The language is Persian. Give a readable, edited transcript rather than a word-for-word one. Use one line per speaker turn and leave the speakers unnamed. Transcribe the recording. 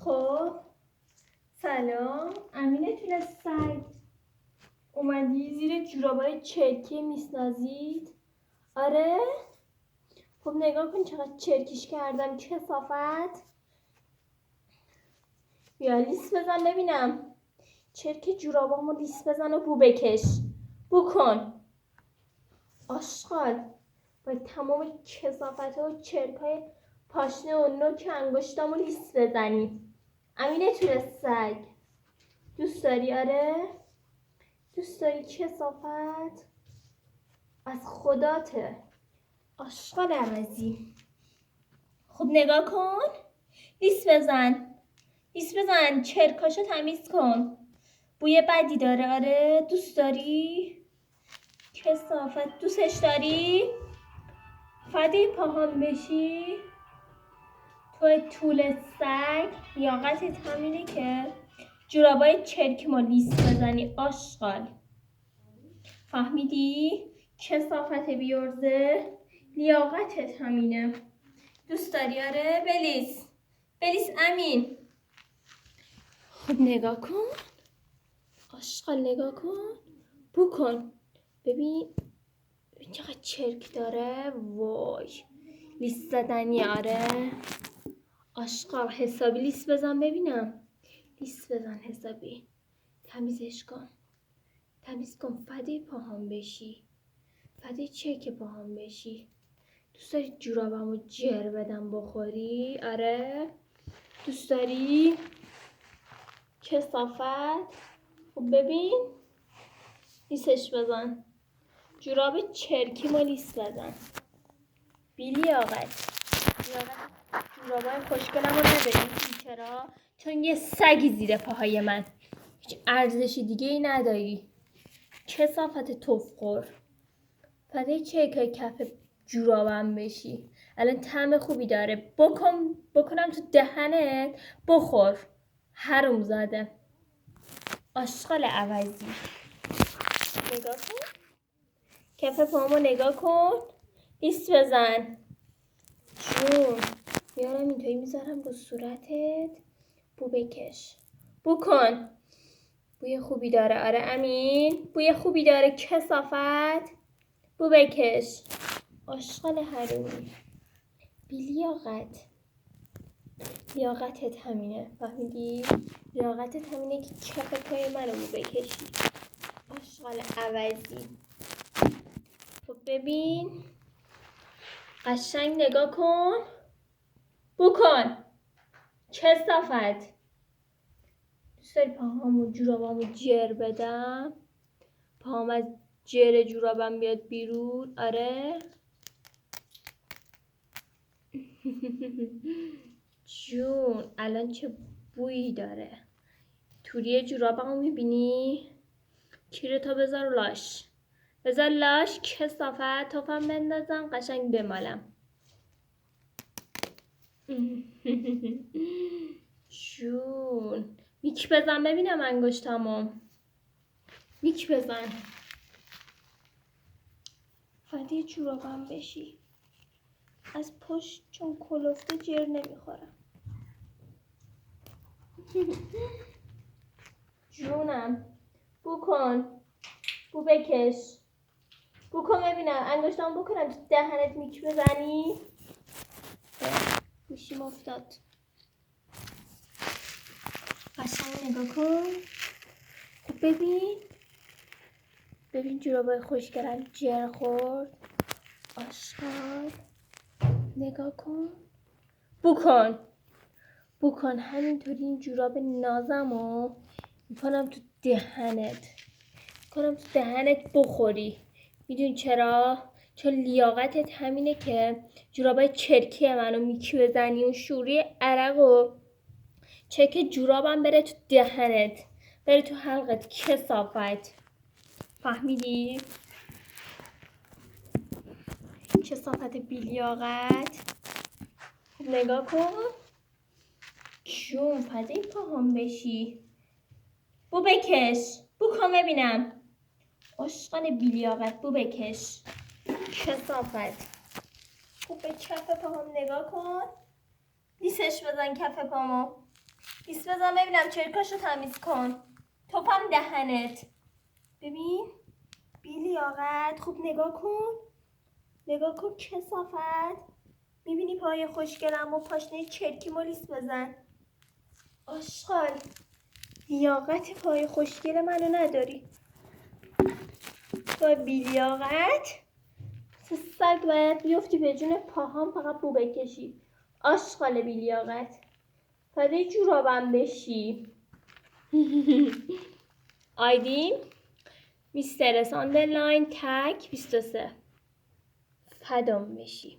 خب سلام، امینه توی سگ اومدی زیر جورابای چرکی میسازید؟ آره؟ خب نگاه کن چقدر چرکیش کردم، کثافت. بیا لیس بزن ببینم، چرک جورابامو لیس بزن و بو بکش، بو کن. آشغال، با تمام کثافت و چرکای پاشنه و نوک انگشتامو لیس بزنی. امینه توی سگ دوست داری؟ آره؟ دوست داری کثافت؟ از خداته آشغال عوضی. خب نگاه کن، لیس بزن، لیس بزن، چرکاشو تمیز کن. بوی بدی داره. آره؟ دوست داری؟ کثافت دوستش داری؟ فدی پاهام بشی؟ تو طول سگ لیاقتت همینه که جورابای چرکیمو لیس بزنی آشغال. فهمیدی؟ کثافت بیورزه لیاقتت همینه. دوست داری؟ آره؟ بلیس، بلیس امین. خب نگاه کن آشغال، نگاه کن، بو کن. ببین چقدر چرک داره. وای لیس زدنی. آره آشغال، حسابی لیس بزن ببینم، لیس بزن حسابی. تمیزش کن، تمیز کن. فدی پاهام بشی، فدی چرک پاهام بشی. دوست داری جورابمو جر بدم بخوری؟ آره؟ دوست داری؟ کثافت. خب ببین لیسش بزن، جوراب چرکی ما لیس بزن. بیلیاقت، جورابای خوشگلمو نبریم. چرا؟ چون یه سگی زیر پاهای من، هیچ ارزشی دیگه ای نداری. کثافت تفخور، فدای چرکای کف جورابم بشی. الان طعم خوبی داره، بکنم تو دهنت بخور. حروم زاده آشغال عوضی. نگاه کن کف پامو، نگاه کن، لیس بزن. جون بیارم اینطوری میذارم رو صورتت، بو بکش، بو کن. بوی خوبی داره. آره امین، بوی خوبی داره. کثافت، بو بکش. آشغال حرومی، بیلیاقت. لیاقتت همینه، فهمیدی؟ لیاقتت همینه که کف پای منو بو بکشی. آشغال عوضی. خب ببین قشنگ نگاه کن، بو کن. کثافت. دوست داری پاهامو جورابامو جر بدم؟ پاهام از جر جورابم بیاد بیرون؟ آره؟ جون الان چه بویی داره. توری جورابمو میبینی؟ کیرتو بذار لاش، بذار لاش. کثافت. توفم بندازم قشنگ بمالم. جون میک بزن ببینم انگشتامو، میک بزن. فدی جورابم بشی. از پشت چون کلفته جر نمیخورم. جونم بو کن، بو بکش، بو کن ببینم. انگشتام بکنم تو دهنت میک بزنی؟ گوشیم افتاد. قشنگ نگاه کن. خب ببین جورابای خوشگلم جر خورد. آشغال نگاه کن، بو کن، بو کن. همینطوری این جوراب نازمو میکنم تو دهنت بخوری. میدونی چرا؟ چون لیاقتت همینه که جورابای چرکی منو میکی بزنی و شوری عرق و چرک جورابم بره تو دهنت، بره تو حلقت. کثافت. فهمیدی؟ کثافت بیلیاقت. خب نگاه کن. جون فدای پاهام بشی. بو بکش، بو کن ببینم. آشغال بیلیاقت، بو بکش. کثافت. خوب به کف پاهام نگاه کن، لیسش بزن کف پامو. لیس بزن ببینم چرکاشو تمیز کن. توپم دهنت. ببین بیلیاقت. خوب نگاه کن. نگاه کن کثافت. میبینی پای خوشگلم و پاشنه چرکیمو لیس بزن. آشغال لیاقت پای خوشگل منو نداری. تو بیلیاقت. سگ باید بیفتی به جون پاهام فقط بو بکشی. آشغال بیلیاقت. فدای جورابم بشی. آیدی میستر ساندرلاین تک 23. فدام بشی.